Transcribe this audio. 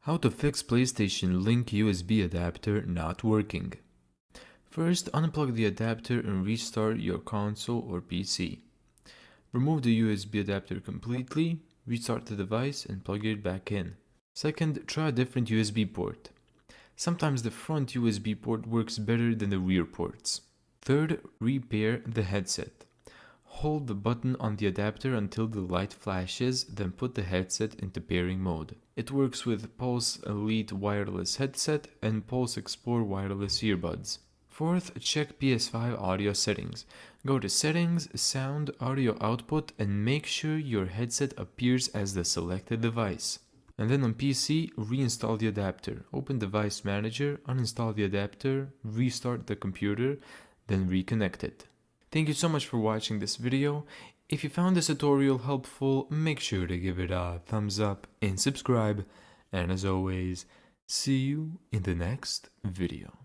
How to fix PlayStation Link USB adapter not working. First, unplug the adapter and restart your console or PC. Remove the USB adapter completely, restart the device and plug it back in. Second, try a different USB port. Sometimes the front USB port works better than the rear ports. Third, repair the headset. Hold the button on the adapter until the light flashes, then put the headset into pairing mode. It works with Pulse Elite wireless headset and Pulse Explore wireless earbuds. Fourth, check PS5 audio settings. Go to Settings, Sound, Audio Output, and make sure your headset appears as the selected device. And then on PC, reinstall the adapter. Open Device Manager, uninstall the adapter, restart the computer, then reconnect it. Thank you so much for watching this video. If you found this tutorial helpful, make sure to give it a thumbs up and subscribe. And as always, see you in the next video.